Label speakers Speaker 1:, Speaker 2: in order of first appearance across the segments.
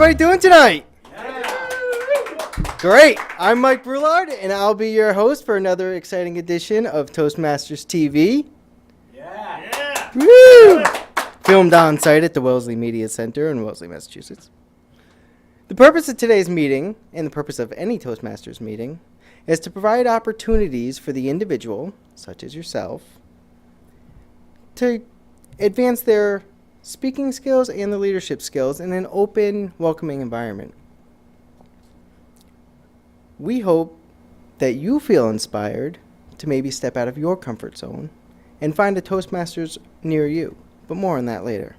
Speaker 1: everybody doing tonight? Great. I'm Mike Brulard, and I'll be your host for another exciting edition of Toastmasters TV. Woo! Filmed on site at the Wellesley Media Center in Wellesley, Massachusetts. The purpose of today's meeting, and the purpose of any Toastmasters meeting, is to provide opportunities for the individual, such as yourself, to advance their speaking skills and the leadership skills in an open, welcoming environment. We hope that you feel inspired to maybe step out of your comfort zone and find a Toastmasters near you, but more on that later.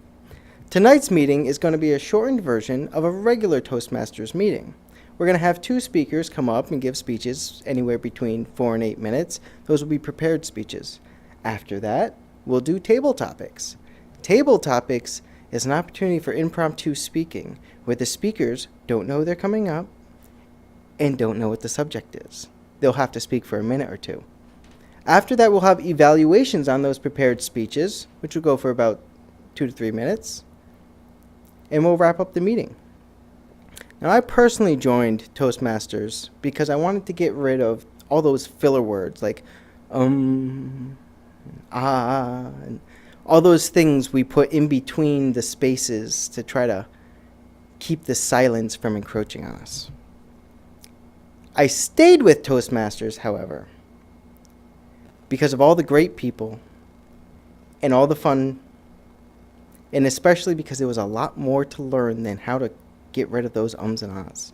Speaker 1: Tonight's meeting is going to be a shortened version of a regular Toastmasters meeting. We're going to have two speakers come up and give speeches anywhere between 4 and 8 minutes. Those will be prepared speeches. After that, we'll do table topics. Table topics is an opportunity for impromptu speaking, where the speakers don't know they're coming up and don't know what the subject is. They'll have to speak for a minute or two. After that, we'll have evaluations on those prepared speeches, which will go for about 2 to 3 minutes, and we'll wrap up the meeting. Now, I personally joined Toastmasters because I wanted to get rid of all those filler words like and all those things we put in between the spaces to try to keep the silence from encroaching on us. I stayed with Toastmasters, however, because of all the great people and all the fun, and especially because there was a lot more to learn than how to get rid of those ums and ahs.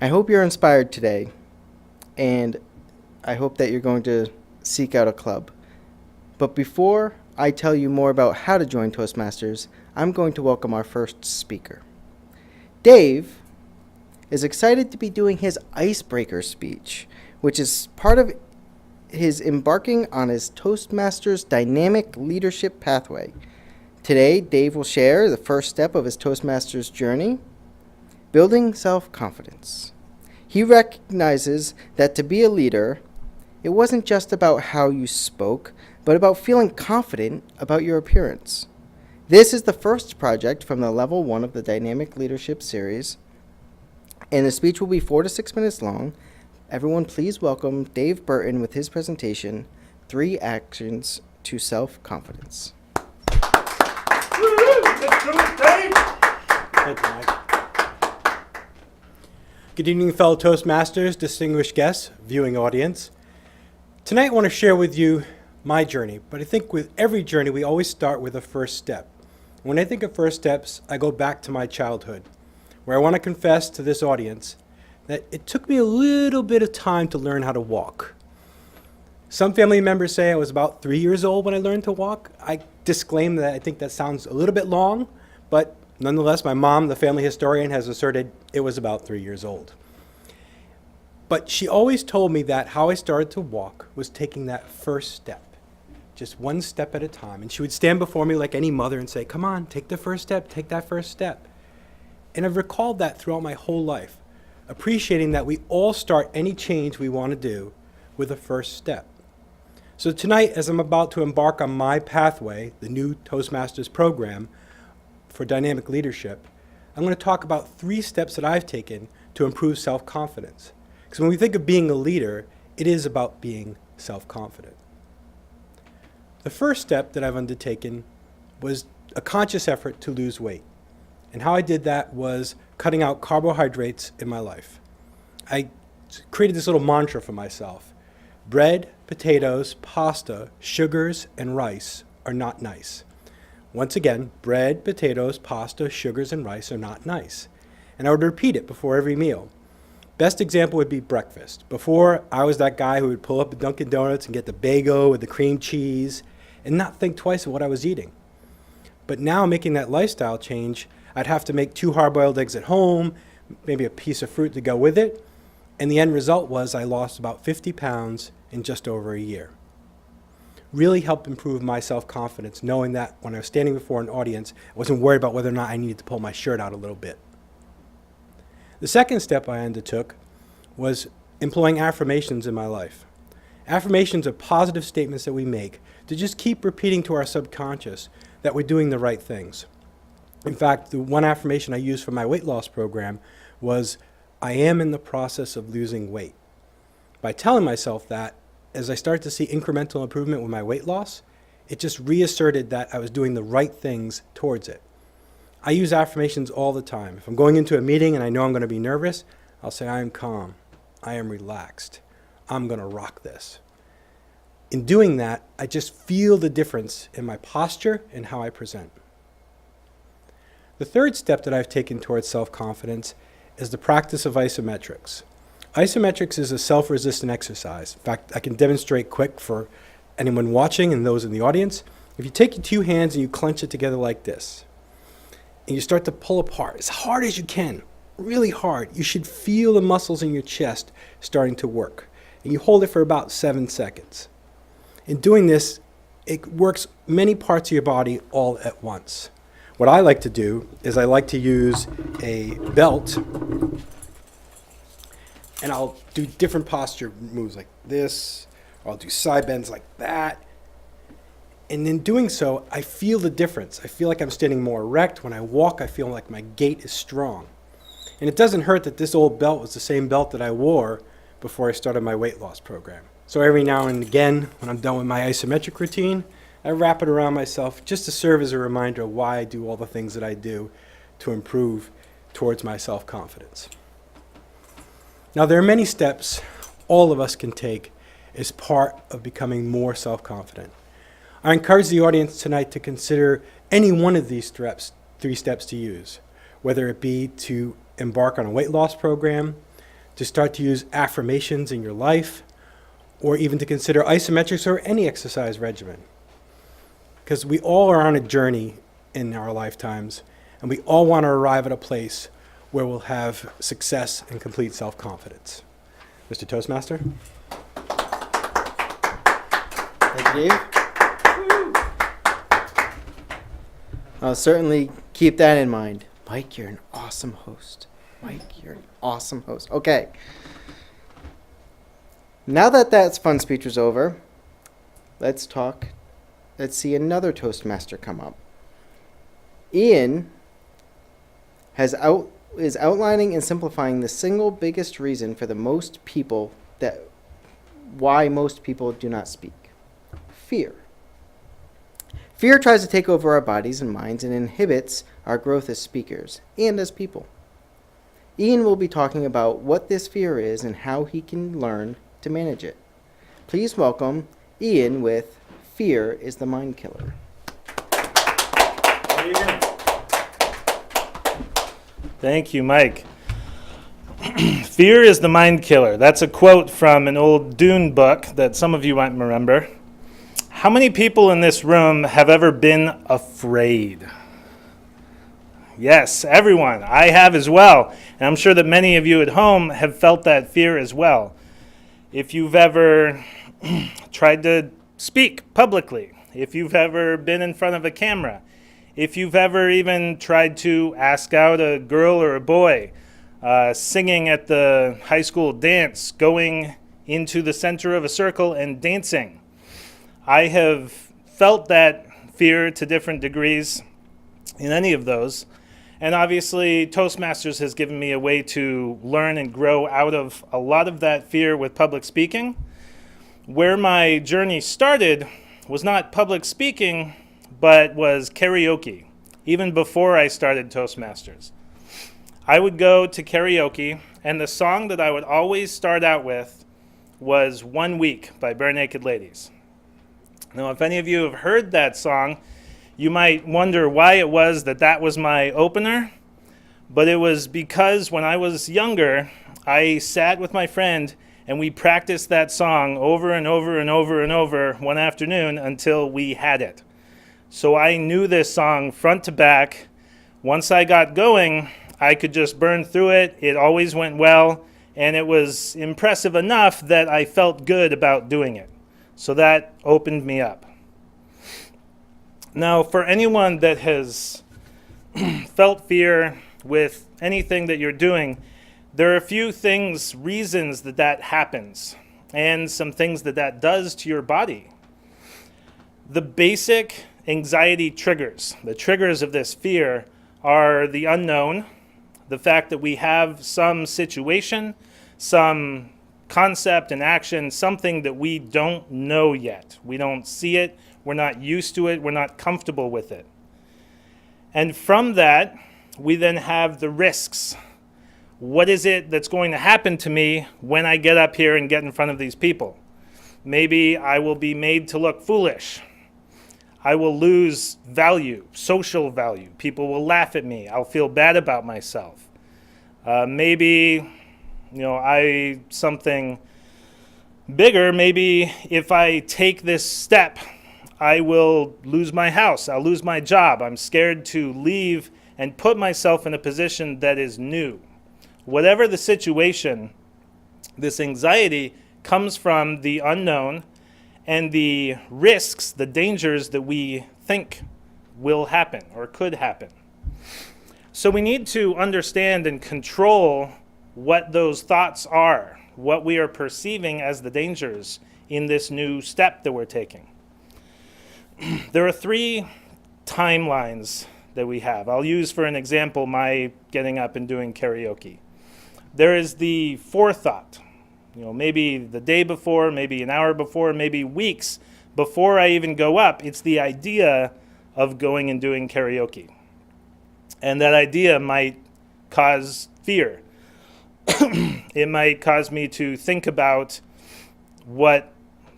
Speaker 1: I hope you're inspired today, and I hope that you're going to seek out a club. But before I tell you more about how to join Toastmasters, I'm going to welcome our first speaker. Dave is excited to be doing his icebreaker speech, which is part of his embarking on his Toastmasters dynamic leadership pathway. Today, Dave will share the first step of his Toastmasters journey, building self-confidence. He recognizes that to be a leader, it wasn't just about how you spoke, but about feeling confident about your appearance. This is the first project from the Level 1 of the Dynamic Leadership Series, and the speech will be 4 to 6 minutes long. Everyone, please welcome Dave Burton with his presentation, 3 Actions to Self-Confidence.
Speaker 2: Good evening, fellow Toastmasters, distinguished guests, viewing audience. Tonight I want to share with you my journey, but I think with every journey we always start with a first step. When I think of first steps, I go back to my childhood, where I want to confess to this audience that it took me a little bit of time to learn how to walk. Some family members say I was about 3 years old when I learned to walk. I disclaim that I think that sounds a little bit long, but nonetheless, my mom, the family historian, has asserted it was about 3 years old. But she always told me that how I started to walk was taking that first step, just one step at a time. And she would stand before me like any mother and say, come on, take the first step, take that first step. And I've recalled that throughout my whole life, appreciating that we all start any change we want to do with a first step. So tonight, as I'm about to embark on my pathway, the new Toastmasters program for dynamic leadership, I'm going to talk about 3 steps that I've taken to improve self-confidence. Because when we think of being a leader, it is about being self-confident. The first step that I've undertaken was a conscious effort to lose weight. And how I did that was cutting out carbohydrates in my life. I created this little mantra for myself. Bread, potatoes, pasta, sugars, and rice are not nice. Once again, bread, potatoes, pasta, sugars, and rice are not nice. And I would repeat it before every meal. Best example would be breakfast. Before, I was that guy who would pull up a Dunkin' Donuts and get the bagel with the cream cheese and not think twice of what I was eating. But now, making that lifestyle change, I'd have to make 2 hard-boiled eggs at home, maybe a piece of fruit to go with it, and the end result was I lost about 50 pounds in just over a year. Really helped improve my self-confidence, knowing that when I was standing before an audience, I wasn't worried about whether or not I needed to pull my shirt out a little bit. The second step I undertook was employing affirmations in my life. Affirmations are positive statements that we make to just keep repeating to our subconscious that we're doing the right things. In fact, the one affirmation I used for my weight loss program was, I am in the process of losing weight. By telling myself that, as I started to see incremental improvement with my weight loss, it just reasserted that I was doing the right things towards it. I use affirmations all the time. If I'm going into a meeting and I know I'm going to be nervous, I'll say, I am calm. I am relaxed. I'm going to rock this. In doing that, I just feel the difference in my posture and how I present. The third step that I've taken towards self-confidence is the practice of isometrics. Isometrics is a self-resistant exercise. In fact, I can demonstrate quick for anyone watching and those in the audience. If you take your two hands and you clench it together like this, and you start to pull apart as hard as you can, really hard, you should feel the muscles in your chest starting to work. And you hold it for about 7 seconds. In doing this, it works many parts of your body all at once. What I like to do is I like to use a belt, and I'll do different posture moves like this, or I'll do side bends like that. And in doing so, I feel the difference. I feel like I'm standing more erect. When I walk, I feel like my gait is strong. And it doesn't hurt that this old belt was the same belt that I wore before I started my weight loss program. So every now and again, when I'm done with my isometric routine, I wrap it around myself just to serve as a reminder of why I do all the things that I do to improve towards my self-confidence. Now, there are many steps all of us can take as part of becoming more self-confident. I encourage the audience tonight to consider any one of these three steps to use, whether it be to embark on a weight loss program, to start to use affirmations in your life, or even to consider isometrics or any exercise regimen. Because we all are on a journey in our lifetimes, and we all want to arrive at a place where we'll have success and complete self-confidence. Mr. Toastmaster?
Speaker 1: Thank you, Dave. I'll certainly keep that in mind. Mike, you're an awesome host. Mike, you're an awesome host. Okay. Now that fun speech was over, let's see another Toastmaster come up. Ian is outlining and simplifying the single biggest reason for why most people do not speak. Fear. Fear tries to take over our bodies and minds and inhibits our growth as speakers and as people. Ian will be talking about what this fear is and how he can learn to manage it. Please welcome Ian with Fear is the Mind Killer.
Speaker 3: Thank you, Mike. Fear is the mind killer. That's a quote from an old Dune book that some of you might remember. How many people in this room have ever been afraid? Yes, everyone. I have as well. And I'm sure that many of you at home have felt that fear as well. If you've ever tried to speak publicly, if you've ever been in front of a camera, if you've ever even tried to ask out a girl or a boy, singing at the high school dance, going into the center of a circle and dancing. I have felt that fear to different degrees in any of those. And obviously, Toastmasters has given me a way to learn and grow out of a lot of that fear with public speaking. Where my journey started was not public speaking, but was karaoke, even before I started Toastmasters. I would go to karaoke, and the song that I would always start out with was 1 Week by Bare Naked Ladies. Now, if any of you have heard that song, you might wonder why it was that was my opener, but it was because when I was younger, I sat with my friend and we practiced that song over and over and over and over one afternoon until we had it. So I knew this song front to back. Once I got going, I could just burn through it. It always went well, and it was impressive enough that I felt good about doing it. So that opened me up. Now, for anyone that has felt fear with anything that you're doing, there are a few reasons that happens, and some things that does to your body. The basic anxiety triggers, the triggers of this fear, are the unknown, the fact that we have some situation, some concept and action, something that we don't know yet. We don't see it, we're not used to it, we're not comfortable with it. And from that, we then have the risks. What is it that's going to happen to me when I get up here and get in front of these people? Maybe I will be made to look foolish. I will lose value, social value. People will laugh at me. I'll feel bad about myself. Maybe, something bigger. Maybe if I take this step, I will lose my house. I'll lose my job. I'm scared to leave and put myself in a position that is new. Whatever the situation, this anxiety comes from the unknown and the risks, the dangers that we think will happen or could happen. So we need to understand and control what those thoughts are, what we are perceiving as the dangers in this new step that we're taking. There are 3 timelines that we have. I'll use for an example my getting up and doing karaoke. There is the forethought. Maybe the day before, maybe an hour before, maybe weeks before I even go up, it's the idea of going and doing karaoke. And that idea might cause fear. It might cause me to think about what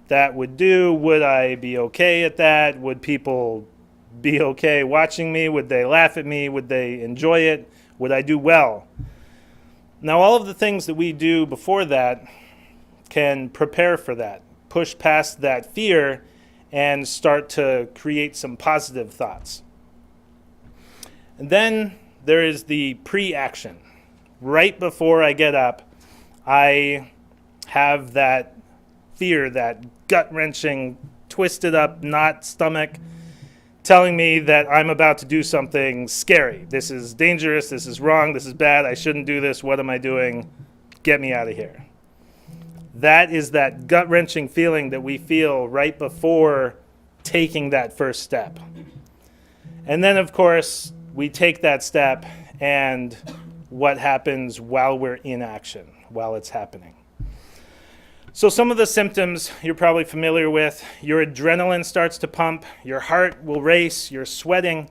Speaker 3: that would do. Would I be okay at that? Would people be okay watching me? Would they laugh at me? Would they enjoy it? Would I do well? Now, all of the things that we do before that can prepare for that, push past that fear, and start to create some positive thoughts. And then there is the pre-action. Right before I get up, I have that fear, that gut-wrenching, twisted up knot stomach telling me that I'm about to do something scary. This is dangerous, this is wrong, this is bad, I shouldn't do this, what am I doing? Get me out of here. That is that gut-wrenching feeling that we feel right before taking that first step. And then, of course, we take that step, and what happens while we're in action, while it's happening. So some of the symptoms you're probably familiar with. Your adrenaline starts to pump, your heart will race, you're sweating.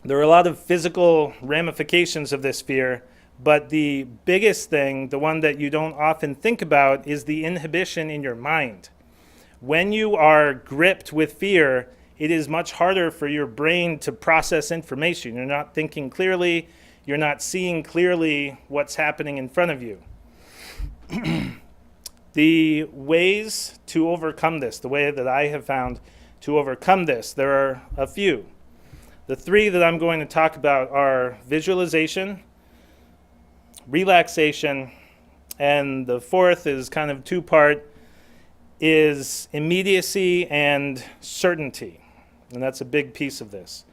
Speaker 3: There are a lot of physical ramifications of this fear, but the biggest thing, the one that you don't often think about, is the inhibition in your mind. When you are gripped with fear, it is much harder for your brain to process information. You're not thinking clearly, you're not seeing clearly what's happening in front of you. The ways to overcome this, the way that I have found to overcome this, there are a few. The 3 that I'm going to talk about are visualization, relaxation, and the 4th is kind of 2-part, is immediacy and certainty. And that's a big piece of this.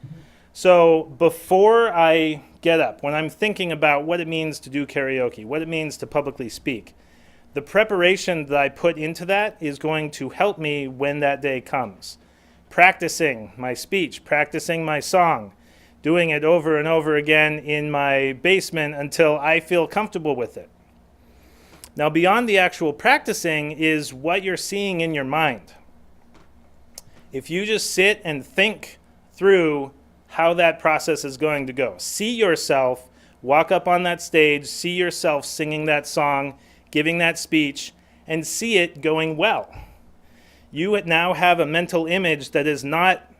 Speaker 3: So before I get up, when I'm thinking about what it means to do karaoke, what it means to publicly speak, the preparation that I put into that is going to help me when that day comes. Practicing my speech, practicing my song, doing it over and over again in my basement until I feel comfortable with it. Now, beyond the actual practicing is what you're seeing in your mind. If you just sit and think through how that process is going to go, see yourself walk up on that stage, see yourself singing that song, giving that speech, and see it going well. You now have a mental image that is not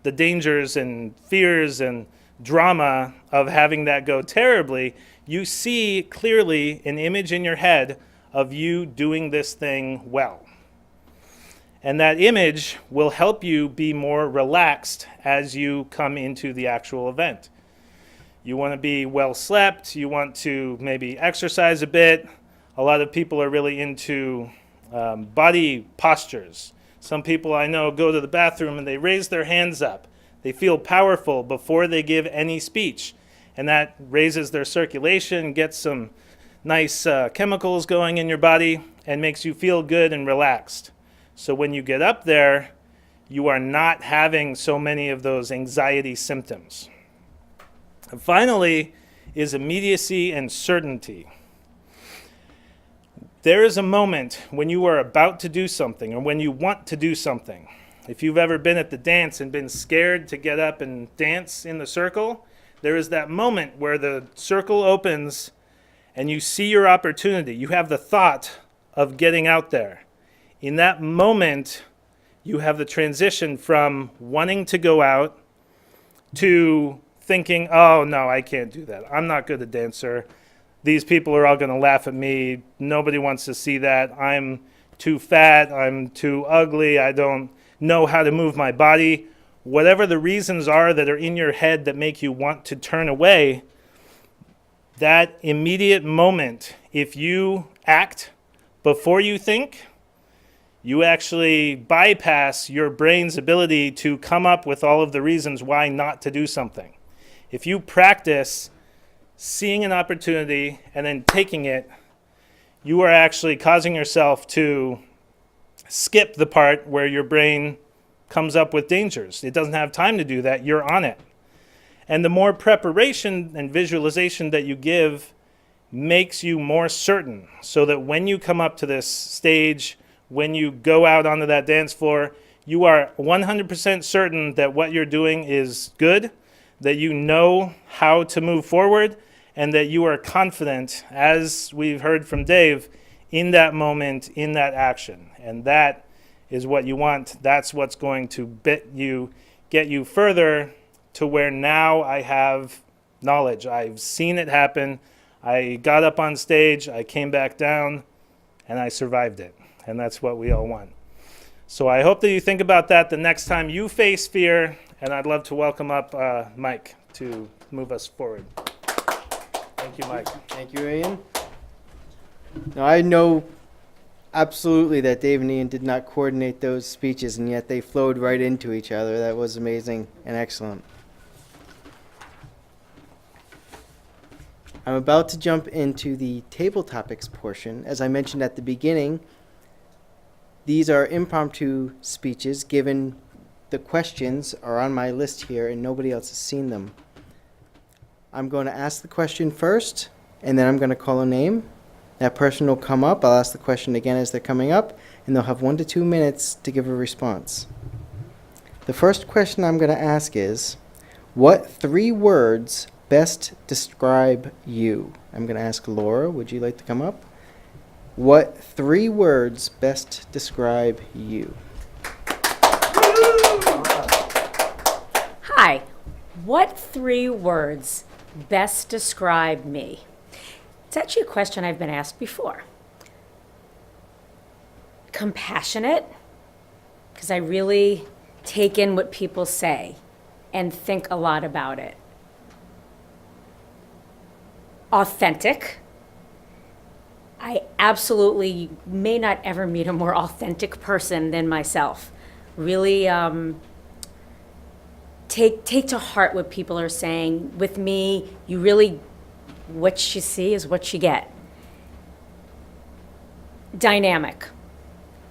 Speaker 3: the dangers and fears and drama of having that go terribly. You see clearly an image in your head of you doing this thing well. And that image will help you be more relaxed as you come into the actual event. You want to be well slept, you want to maybe exercise a bit. A lot of people are really into body postures. Some people I know go to the bathroom and they raise their hands up. They feel powerful before they give any speech. And that raises their circulation, gets some nice chemicals going in your body, and makes you feel good and relaxed. So when you get up there, you are not having so many of those anxiety symptoms. And finally is immediacy and certainty. There is a moment when you are about to do something or when you want to do something. If you've ever been at the dance and been scared to get up and dance in the circle, there is that moment where the circle opens and you see your opportunity. You have the thought of getting out there. In that moment, you have the transition from wanting to go out to thinking, oh, no, I can't do that. I'm not good a dancer. These people are all going to laugh at me. Nobody wants to see that. I'm too fat. I'm too ugly. I don't know how to move my body. Whatever the reasons are that are in your head that make you want to turn away, that immediate moment, if you act before you think, you actually bypass your brain's ability to come up with all of the reasons why not to do something. If you practice seeing an opportunity and then taking it, you are actually causing yourself to skip the part where your brain comes up with dangers. It doesn't have time to do that. You're on it. And the more preparation and visualization that you give makes you more certain, so that when you come up to this stage, when you go out onto that dance floor, you are 100% certain that what you're doing is good, that you know how to move forward, and that you are confident, as we've heard from Dave, in that moment, in that action. And that is what you want. That's what's going to get you further to where now I have knowledge. I've seen it happen. I got up on stage, I came back down, and I survived it. And that's what we all want. So I hope that you think about that the next time you face fear, and I'd love to welcome up Mike to move us forward. Thank you, Mike.
Speaker 1: Thank you, Ian. Now, I know absolutely that Dave and Ian did not coordinate those speeches, and yet they flowed right into each other. That was amazing and excellent. I'm about to jump into the table topics portion. As I mentioned at the beginning, these are impromptu speeches given the questions are on my list here and nobody else has seen them. I'm going to ask the question first, and then I'm going to call a name. That person will come up. I'll ask the question again as they're coming up, and they'll have 1 to 2 minutes to give a response. The first question I'm going to ask is, what 3 words best describe you? I'm going to ask Laura, would you like to come up? What 3 words best describe you?
Speaker 4: Hi. What 3 words best describe me? It's actually a question I've been asked before. Compassionate, because I really take in what people say and think a lot about it. Authentic. I absolutely may not ever meet a more authentic person than myself. Really take to heart what people are saying. With me, you really, what you see is what you get. Dynamic.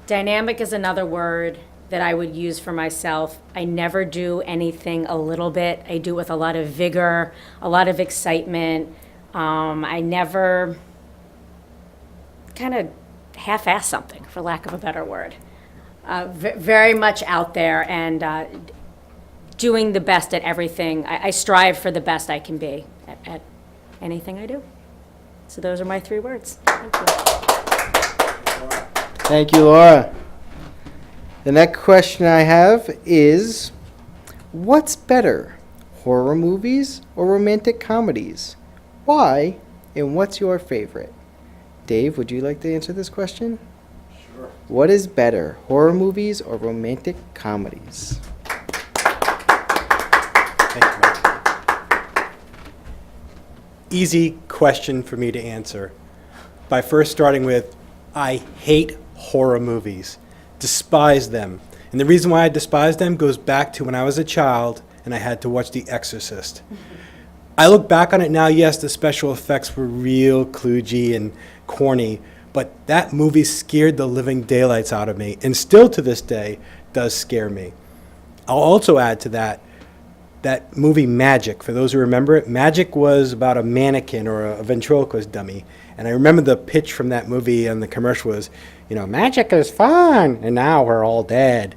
Speaker 4: Dynamic is another word that I would use for myself. I never do anything a little bit. I do it with a lot of vigor, a lot of excitement. I never kind of half-ass something, for lack of a better word. Very much out there and doing the best at everything. I strive for the best I can be at anything I do. So those are my 3 words. Thank you.
Speaker 1: Thank you, Laura. The next question I have is, what's better, horror movies or romantic comedies? Why, and what's your favorite? Dave, would you like to answer this question?
Speaker 2: Sure.
Speaker 1: What is better, horror movies or romantic comedies?
Speaker 2: Thank you, Mike. Easy question for me to answer. By first starting with, I hate horror movies. Despise them. And the reason why I despise them goes back to when I was a child and I had to watch The Exorcist. I look back on it now, yes, the special effects were real kludgy and corny, but that movie scared the living daylights out of me, and still to this day does scare me. I'll also add to that, that movie Magic. For those who remember it, Magic was about a mannequin or a ventriloquist dummy. And I remember the pitch from that movie, and the commercial was, magic is fun, and now we're all dead.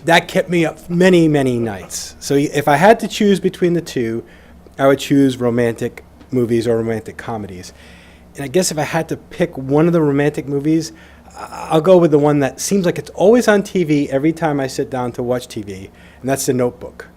Speaker 2: That kept me up many, many nights. So if I had to choose between the two, I would choose romantic movies or romantic comedies. And I guess if I had to pick one of the romantic movies, I'll go with the one that seems like it's always on TV every time I sit down to watch TV, and that's The Notebook.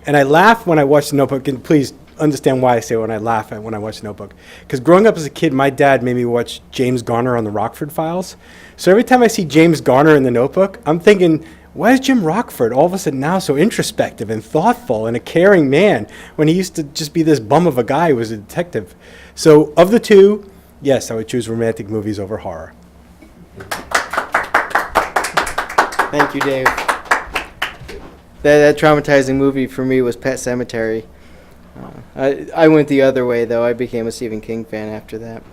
Speaker 2: And I laugh when I watch The Notebook, and please understand why I say when I laugh when I watch The Notebook. Because growing up as a kid, my dad made me watch James Garner on the Rockford Files. So every time I see James Garner in The Notebook, I'm thinking, why is Jim Rockford all of a sudden now so introspective and thoughtful and a caring man when he used to just be this bum of a guy who was a detective? So of the two, yes, I would choose romantic movies over horror.
Speaker 1: Thank you, Dave. That traumatizing movie for me was Pet Sematary. I went the other way, though. I became a Stephen King fan after that.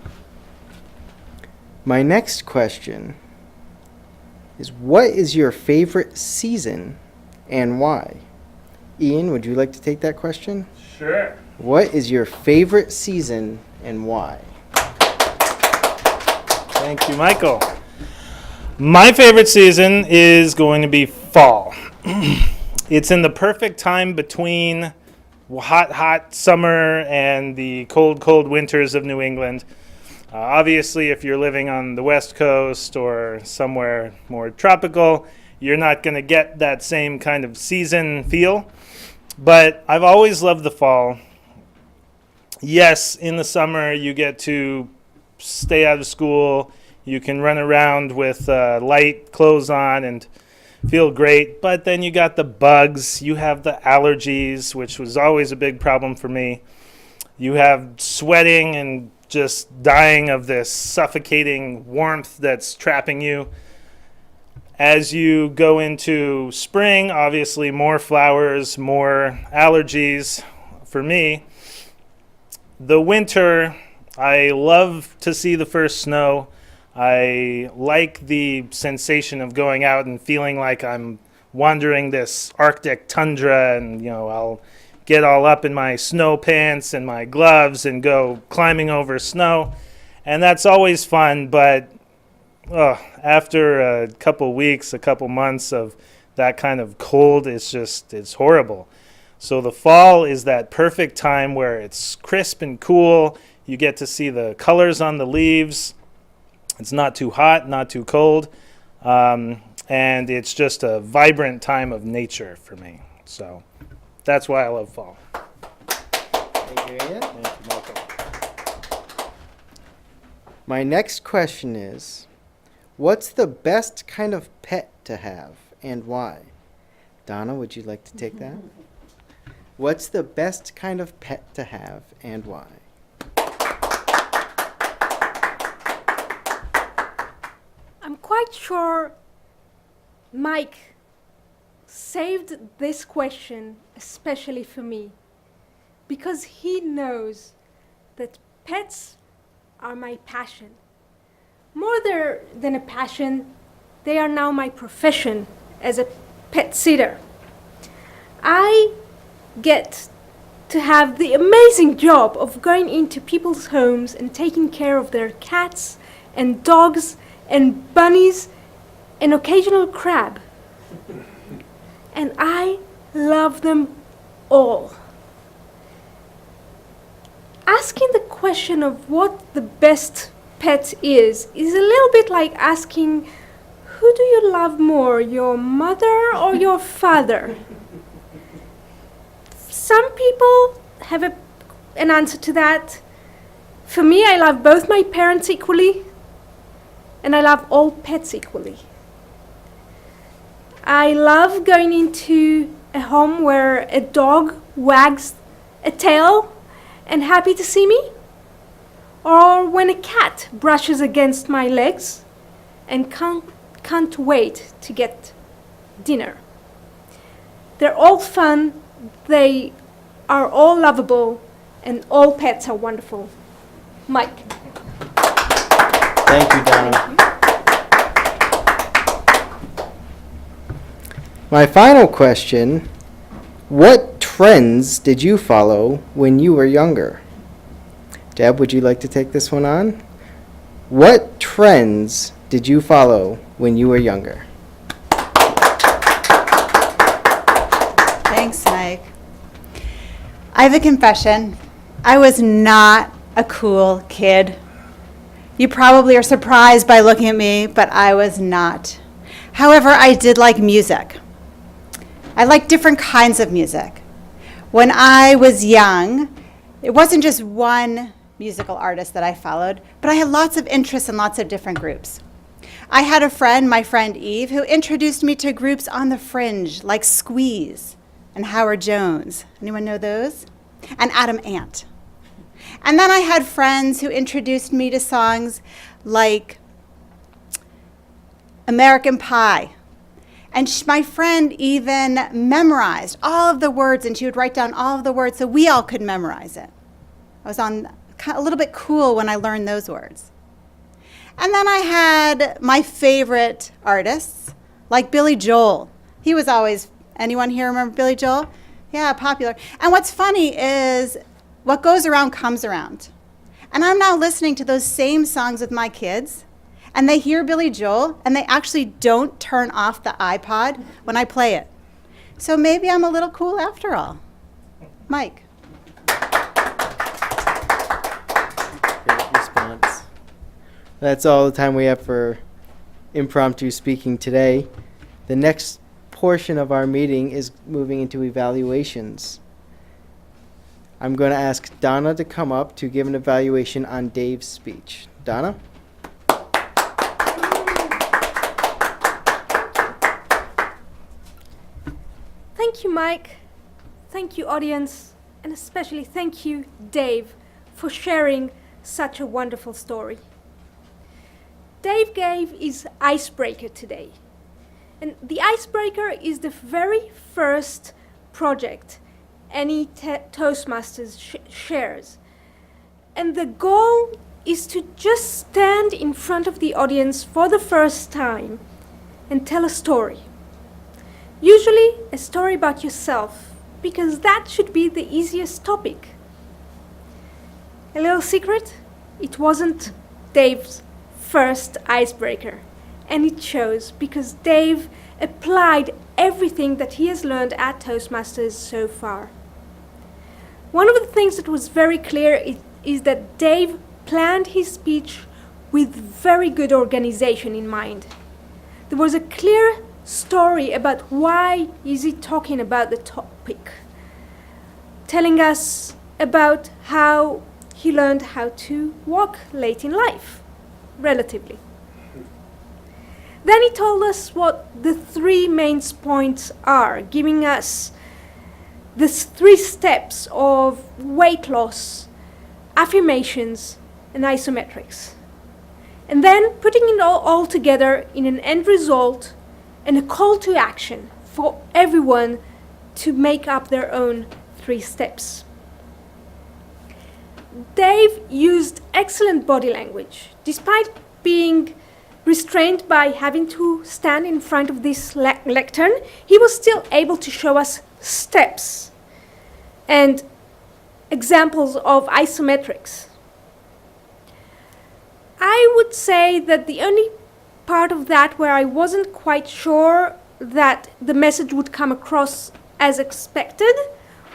Speaker 1: My next question is, what is your favorite season and why? Ian, would you like to take that question?
Speaker 3: Sure.
Speaker 1: What is your favorite season and why?
Speaker 3: Thank you, Michael. My favorite season is going to be fall. It's in the perfect time between hot summer and the cold winters of New England. Obviously, if you're living on the West Coast or somewhere more tropical, you're not going to get that same kind of season feel. But I've always loved the fall. Yes, in the summer, you get to stay out of school. You can run around with light clothes on and feel great. But then you got the bugs. You have the allergies, which was always a big problem for me. You have sweating and just dying of this suffocating warmth that's trapping you. As you go into spring, obviously more flowers, more allergies for me. The winter, I love to see the first snow. I like the sensation of going out and feeling like I'm wandering this Arctic tundra, and I'll get all up in my snow pants and my gloves and go climbing over snow. And that's always fun, but after a couple weeks, a couple months of that kind of cold, it's horrible. So the fall is that perfect time where it's crisp and cool. You get to see the colors on the leaves. It's not too hot, not too cold. And it's just a vibrant time of nature for me. So that's why I love fall.
Speaker 1: Thank you, Ian.
Speaker 3: Thank you, Michael.
Speaker 1: My next question is, what's the best kind of pet to have and why? Donna, would you like to take that? What's the best kind of pet to have and why?
Speaker 5: I'm quite sure Mike saved this question especially for me because he knows that pets are my passion. More than a passion, they are now my profession as a pet sitter. I get to have the amazing job of going into people's homes and taking care of their cats and dogs and bunnies and occasional crab. And I love them all. Asking the question of what the best pet is a little bit like asking, who do you love more, your mother or your father? Some people have an answer to that. For me, I love both my parents equally, and I love all pets equally. I love going into a home where a dog wags a tail and happy to see me, or when a cat brushes against my legs and can't wait to get dinner. They're all fun, they are all lovable, and all pets are wonderful. Mike.
Speaker 1: Thank you, Donna. My final question, what trends did you follow when you were younger? Deb, would you like to take this one on? What trends did you follow when you were younger?
Speaker 6: Thanks, Mike. I have a confession. I was not a cool kid. You probably are surprised by looking at me, but I was not. However, I did like music. I liked different kinds of music. When I was young, it wasn't just one musical artist that I followed, but I had lots of interests in lots of different groups. I had a friend, my friend Eve, who introduced me to groups on the fringe like Squeeze and Howard Jones. Anyone know those? And Adam Ant. And then I had friends who introduced me to songs like American Pie. And my friend even memorized all of the words, and she would write down all of the words so we all could memorize it. I was a little bit cool when I learned those words. And then I had my favorite artists, like Billy Joel. He was always, anyone here remember Billy Joel? Yeah, popular. And what's funny is what goes around comes around. And I'm now listening to those same songs with my kids, and they hear Billy Joel, and they actually don't turn off the iPod when I play it. So maybe I'm a little cool after all. Mike.
Speaker 1: Great response. That's all the time we have for impromptu speaking today. The next portion of our meeting is moving into evaluations. I'm going to ask Donna to come up to give an evaluation on Dave's speech. Donna?
Speaker 5: Thank you, Mike. Thank you, audience. And especially thank you, Dave, for sharing such a wonderful story. Dave gave his icebreaker today. And the icebreaker is the very first project any Toastmasters shares. And the goal is to just stand in front of the audience for the first time and tell a story. Usually a story about yourself, because that should be the easiest topic. A little secret, it wasn't Dave's first icebreaker. And it shows because Dave applied everything that he has learned at Toastmasters so far. One of the things that was very clear is that Dave planned his speech with very good organization in mind. There was a clear story about why is he talking about the topic, telling us about how he learned how to walk late in life, relatively. Then he told us what the three main points are, giving us the 3 steps of weight loss, affirmations, and isometrics. And then putting it all together in an end result and a call to action for everyone to make up their own 3 steps. Dave used excellent body language. Despite being restrained by having to stand in front of this lectern, he was still able to show us steps and examples of isometrics. I would say that the only part of that where I wasn't quite sure that the message would come across as expected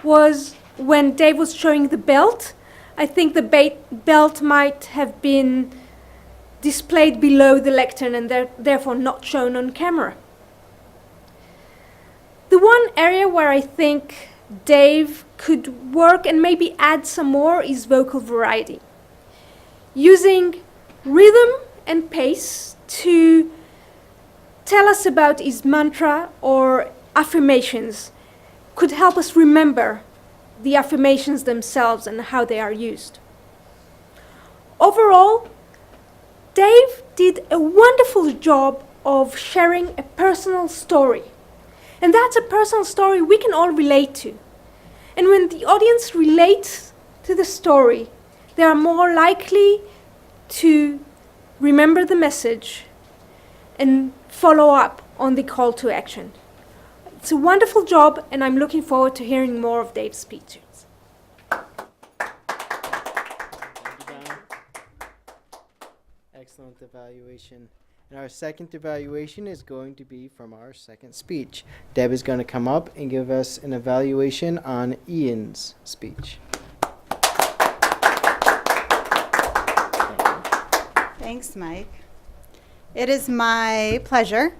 Speaker 5: was when Dave was showing the belt. I think the belt might have been displayed below the lectern and therefore not shown on camera. The one area where I think Dave could work and maybe add some more is vocal variety. Using rhythm and pace to tell us about his mantra or affirmations could help us remember the affirmations themselves and how they are used. Overall, Dave did a wonderful job of sharing a personal story. And that's a personal story we can all relate to. And when the audience relates to the story, they are more likely to remember the message and follow up on the call to action. It's a wonderful job, and I'm looking forward to hearing more of Dave's speeches.
Speaker 1: Excellent evaluation. And our second evaluation is going to be from our second speech. Deb is going to come up and give us an evaluation on Ian's speech.
Speaker 6: Thanks, Mike. It is my pleasure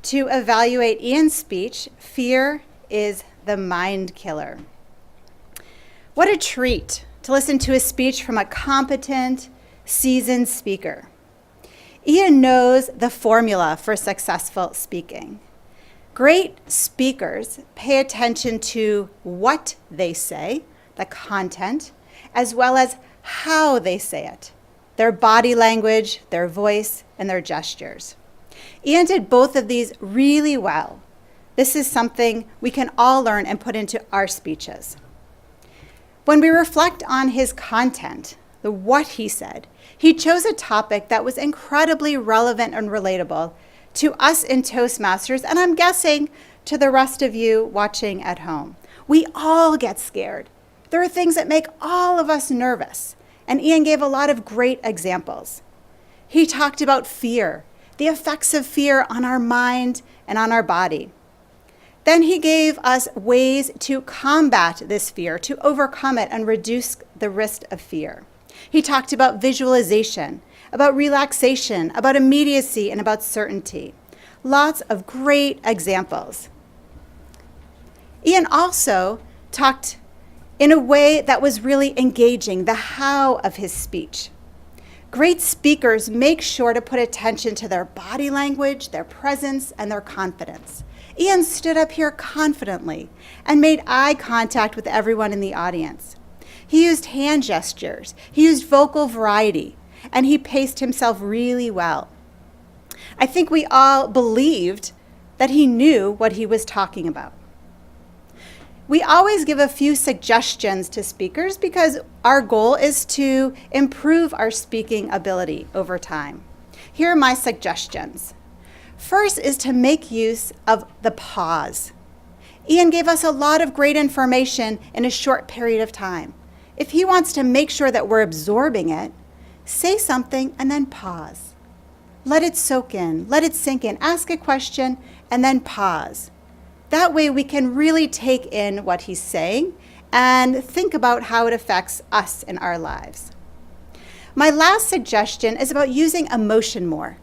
Speaker 6: to evaluate Ian's speech, Fear is the Mind Killer. What a treat to listen to a speech from a competent, seasoned speaker. Ian knows the formula for successful speaking. Great speakers pay attention to what they say, the content, as well as how they say it, their body language, their voice, and their gestures. Ian did both of these really well. This is something we can all learn and put into our speeches. When we reflect on his content, the what he said, he chose a topic that was incredibly relevant and relatable to us in Toastmasters, and I'm guessing to the rest of you watching at home. We all get scared. There are things that make all of us nervous, and Ian gave a lot of great examples. He talked about fear, the effects of fear on our mind and on our body. Then he gave us ways to combat this fear, to overcome it and reduce the risk of fear. He talked about visualization, about relaxation, about immediacy, and about certainty. Lots of great examples. Ian also talked in a way that was really engaging, the how of his speech. Great speakers make sure to put attention to their body language, their presence, and their confidence. Ian stood up here confidently and made eye contact with everyone in the audience. He used hand gestures, he used vocal variety, and he paced himself really well. I think we all believed that he knew what he was talking about. We always give a few suggestions to speakers because our goal is to improve our speaking ability over time. Here are my suggestions. First is to make use of the pause. Ian gave us a lot of great information in a short period of time. If he wants to make sure that we're absorbing it, say something and then pause. Let it soak in, let it sink in, ask a question and then pause. That way we can really take in what he's saying and think about how it affects us in our lives. My last suggestion is about using emotion more.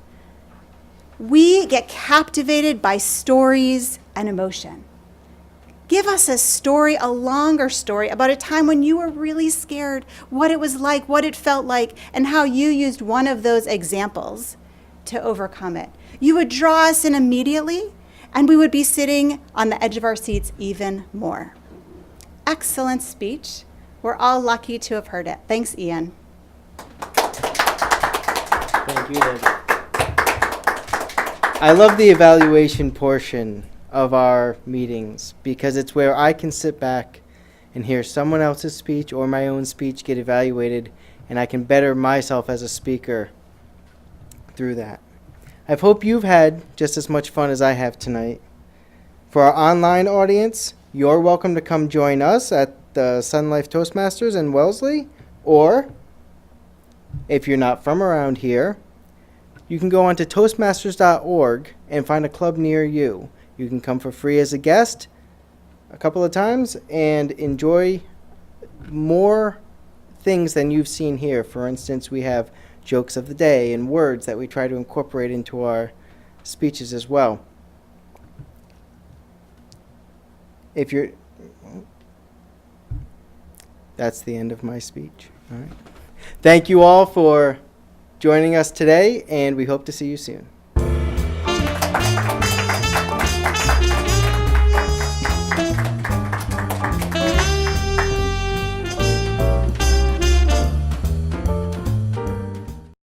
Speaker 6: We get captivated by stories and emotion. Give us a story, a longer story about a time when you were really scared, what it was like, what it felt like, and how you used one of those examples to overcome it. You would draw us in immediately, and we would be sitting on the edge of our seats even more. Excellent speech. We're all lucky to have heard it. Thanks, Ian.
Speaker 1: Thank you, Deb. I love the evaluation portion of our meetings because it's where I can sit back and hear someone else's speech or my own speech get evaluated, and I can better myself as a speaker through that. I hope you've had just as much fun as I have tonight. For our online audience, you're welcome to come join us at the Sunlife Toastmasters in Wellesley, or if you're not from around here, you can go onto toastmasters.org and find a club near you. You can come for free as a guest a couple of times and enjoy more things than you've seen here. For instance, we have jokes of the day and words that we try to incorporate into our speeches as well. That's the end of my speech. All right. Thank you all for joining us today, and we hope to see you soon.